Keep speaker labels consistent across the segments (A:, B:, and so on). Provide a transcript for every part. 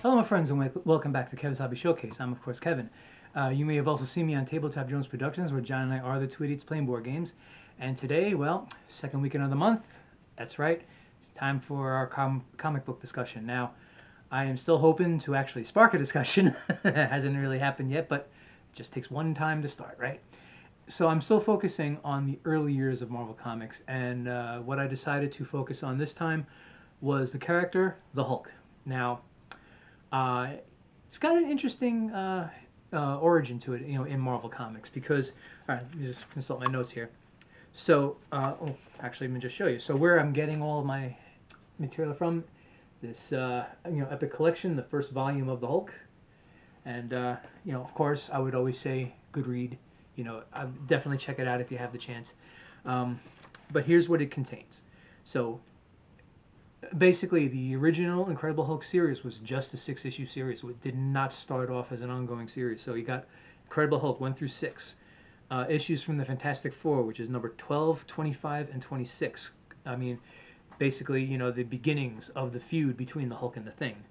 A: Hello, my friends, and welcome back to Kevin's Hobby Showcase. I'm, of course, Kevin. You may have also seen me on Tabletop Jones Productions, where John and I are the two idiots playing board games. And today, well, second weekend of the month, that's right, it's time for our comic book discussion. Now, I am still hoping to actually spark a discussion. It hasn't really happened yet, but it just takes one time to start, right? So I'm still focusing on the early years of Marvel Comics, and what I decided to focus on this time was the character, the Hulk. Now, uh, it's got an interesting origin to it, in Marvel Comics because, all right, let me just consult my notes here. So, actually, let me just show you. So, where I'm getting all of my material from, this, Epic Collection, the first volume of the Hulk, and of course, I would always say, good read. I definitely check it out if you have the chance. But here's what it contains. So, basically, the original Incredible Hulk series was just a 6-issue series. It did not start off as an ongoing series. So you got Incredible Hulk 1 through 6. Issues from the Fantastic Four, which is number 12, 25, and 26. I mean, basically, the beginnings of the feud between the Hulk and the Thing.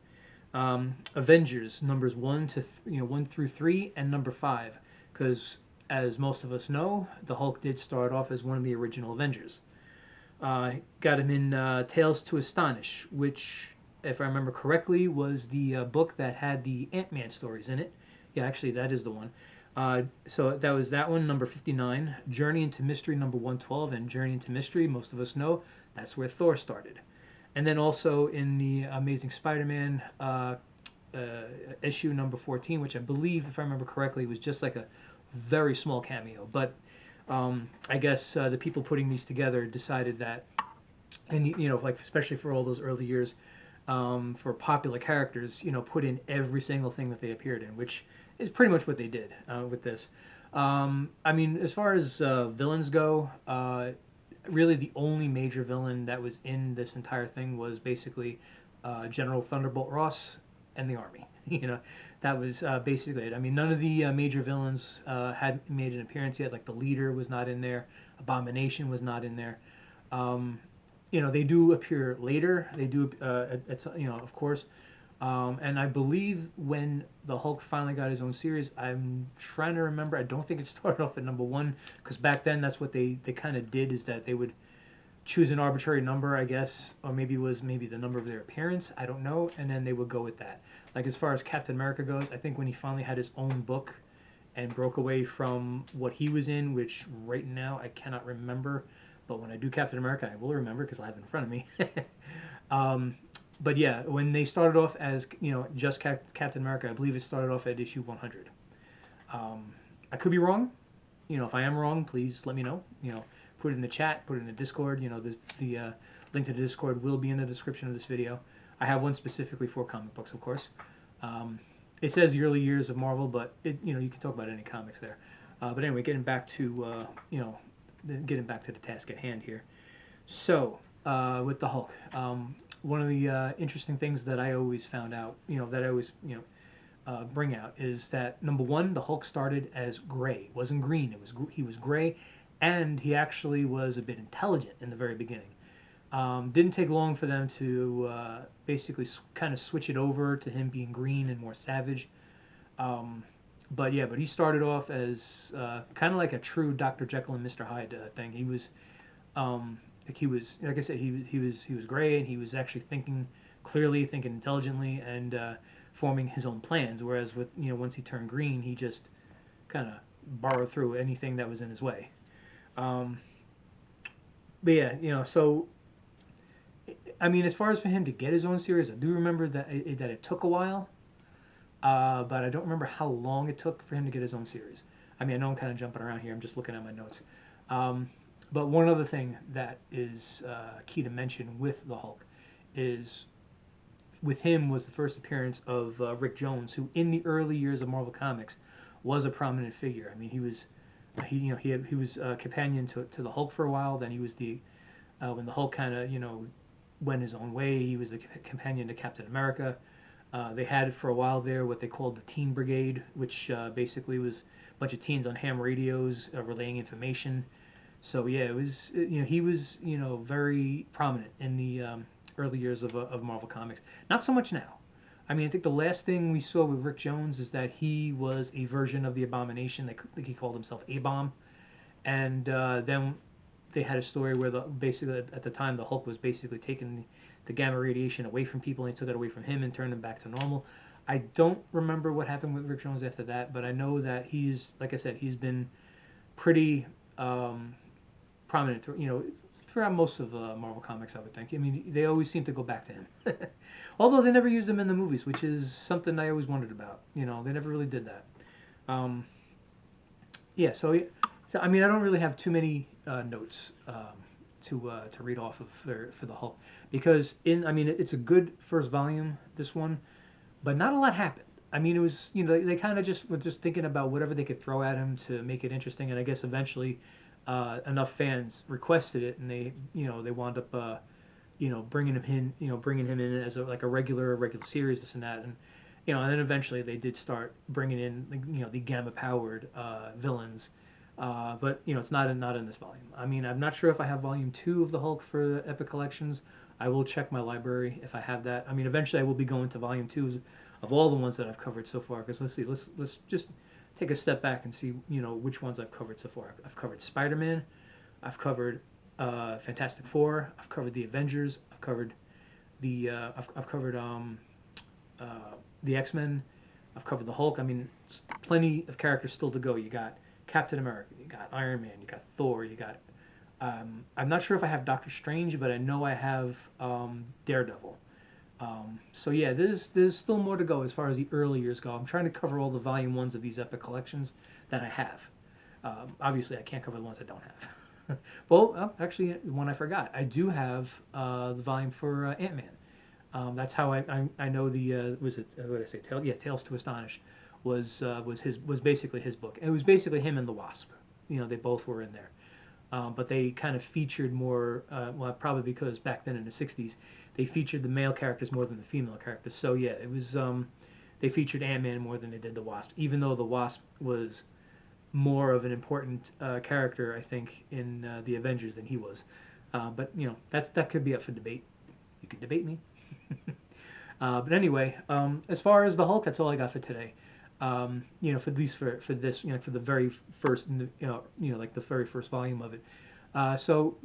A: Avengers, numbers 1 through 3, and number 5. Because, as most of us know, the Hulk did start off as one of the original Avengers. Got him in Tales to Astonish, which, if I remember correctly, was the book that had the Ant-Man stories in it. Yeah, actually, that is the one. So that was that one, number 59. Journey into Mystery, number 112. And Journey into Mystery, most of us know, that's where Thor started. And then also in the Amazing Spider-Man issue number 14, which I believe, if I remember correctly, was just like a very small cameo. But I guess the people putting these together decided that, and like especially for all those early years, for popular characters, put in every single thing that they appeared in, which is pretty much what they did with this. I mean, as far as villains go, really the only major villain that was in this entire thing was basically General Thunderbolt Ross and the Army. That was basically it. I mean, none of the major villains had made an appearance yet. Like the Leader was not in there, Abomination was not in there. They do appear later. They do, of course. And I believe when the Hulk finally got his own series, I'm trying to remember. I don't think it started off at number 1 because back then that's what they kind of did, is that they would choose an arbitrary number, I guess, or maybe it was the number of their appearance. I don't know, and then they would go with that. Like as far as Captain America goes, I think when he finally had his own book and broke away from what he was in, which right now I cannot remember, but when I do Captain America, I will remember because I have it in front of me. But yeah, when they started off as just Captain America, I believe it started off at issue 100. I could be wrong. If I am wrong, please let me know. Put it in the chat, put it in the Discord. The link to the Discord will be in the description of this video. I have one specifically for comic books, of course. It says the early years of Marvel, but you can talk about any comics there. But anyway, getting back to the task at hand here. So with the Hulk, one of the interesting things that I always found out, that I always bring out, is that number 1, the Hulk started as gray. It wasn't green. He was gray, and he actually was a bit intelligent in the very beginning. Didn't take long for them to basically kind of switch it over to him being green and more savage. But he started off as kind of like a true Dr. Jekyll and Mr. Hyde thing. He was like I said, he was gray, and he was actually thinking clearly, thinking intelligently, and forming his own plans. Whereas with once he turned green, he just kind of borrowed through anything that was in his way. But yeah, so I mean, as far as for him to get his own series, I do remember that it took a while, but I don't remember how long it took for him to get his own series. I mean, I know I'm kind of jumping around here. I'm just looking at my notes. But one other thing that is key to mention with the Hulk is, with him was the first appearance of Rick Jones, who in the early years of Marvel Comics was a prominent figure. I mean, he was a companion to the Hulk for a while. Then he was when the Hulk kind of went his own way, he was the companion to Captain America. They had for a while there what they called the Teen Brigade, which basically was a bunch of teens on ham radios relaying information. So yeah, it was he was very prominent in the early years of Marvel Comics. Not so much now. I mean, I think the last thing we saw with Rick Jones is that he was a version of the Abomination. I think he called himself A-Bomb. And then they had a story where basically at the time the Hulk was basically taking the gamma radiation away from people, and he took it away from him and turned him back to normal. I don't remember what happened with Rick Jones after that, but I know that he's, like I said, he's been pretty prominent, throughout most of Marvel Comics, I would think. I mean, they always seem to go back to him. Although they never used him in the movies, which is something I always wondered about. They never really did that. Yeah, so I mean, I don't really have too many notes to read off of for the Hulk, because I mean, it's a good first volume, this one, but not a lot happened. I mean, it was, they kind of just were just thinking about whatever they could throw at him to make it interesting, and I guess eventually enough fans requested it, and they wound up bringing him in as like a regular series, this and that, and and then eventually they did start bringing in the gamma powered villains. But it's not in this volume. I mean, I'm not sure if I have volume 2 of the Hulk for Epic Collections. I will check my library if I have that. I mean, eventually I will be going to volume 2 of all the ones that I've covered so far. Because let's just take a step back and see which ones I've covered so far. I've covered Spider-Man, I've covered Fantastic Four, I've covered the Avengers, I've covered I've covered the X-Men, I've covered the Hulk. I mean, plenty of characters still to go. You got Captain America, you got Iron Man, you got Thor, you got I'm not sure if I have Doctor Strange, but I know I have Daredevil. So yeah, there's still more to go as far as the early years go. I'm trying to cover all the volume 1s of these Epic Collections that I have. Obviously I can't cover the ones I don't have. Well, actually, one I forgot. I do have the volume for Ant-Man. That's how I know the was it what did I say? Tales to Astonish was basically his book. It was basically him and the Wasp. They both were in there, but they kind of featured more. Well, probably because back then in the '60s, they featured the male characters more than the female characters. So yeah, it was they featured Ant-Man more than they did the Wasp, even though the Wasp was more of an important character, I think, in the Avengers than he was. But that could be up for debate. You could debate me. But anyway, as far as the Hulk, that's all I got for today. For at least for this, for the very first, like the very first volume of it. So,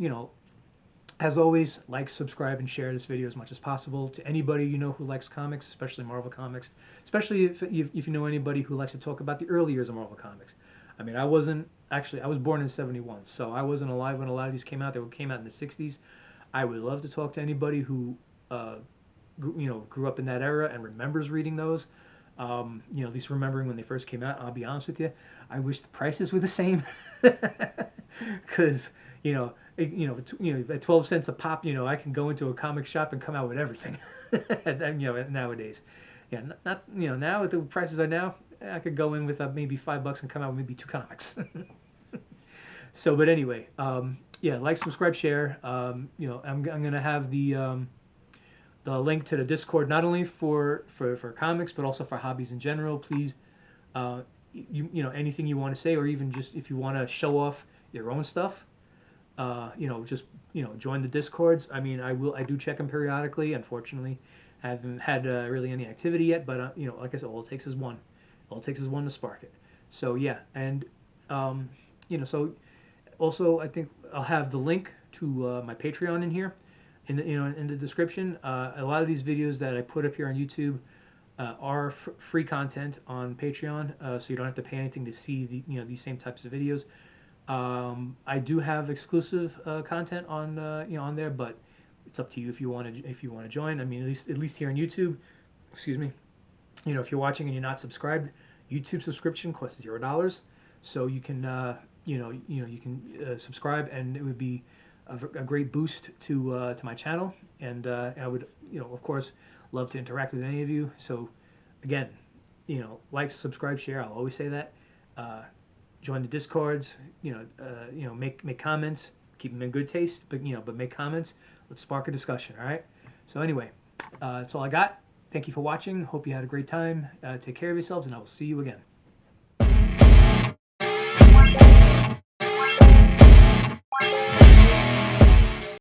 A: as always, like, subscribe, and share this video as much as possible to anybody who likes comics, especially Marvel Comics, especially if you know anybody who likes to talk about the early years of Marvel Comics. I mean, I was born in '71, so I wasn't alive when a lot of these came out. They came out in the '60s. I would love to talk to anybody who grew up in that era and remembers reading those. At least remembering when they first came out. I'll be honest with you, I wish the prices were the same, because at 12 cents a pop, I can go into a comic shop and come out with everything. Nowadays, not now with the prices are now, I could go in with maybe $5 and come out with maybe 2 comics. So, but anyway, like, subscribe, share. I'm gonna have the link to the Discord, not only for comics, but also for hobbies in general. Please, anything you want to say, or even just if you want to show off your own stuff, join the Discords. I mean, I do check them periodically. Unfortunately, I haven't had really any activity yet, but like I said, all it takes is one. All it takes is one to spark it. So yeah, and so also I think I'll have the link to my Patreon in here, in the description. A lot of these videos that I put up here on YouTube are free content on Patreon, so you don't have to pay anything to see these same types of videos. I do have exclusive content on on there, but it's up to you if you want to join. I mean, at least here on YouTube, excuse me. If you're watching and you're not subscribed, YouTube subscription costs $0, so you can you can subscribe, and it would be a great boost to my channel, and I would of course love to interact with any of you. So again, like, subscribe, share. I'll always say that. Join the Discords. Make comments. Keep them in good taste, but make comments. Let's spark a discussion. All right. So anyway, that's all I got. Thank you for watching. Hope you had a great time. Take care of yourselves, and I will see you again.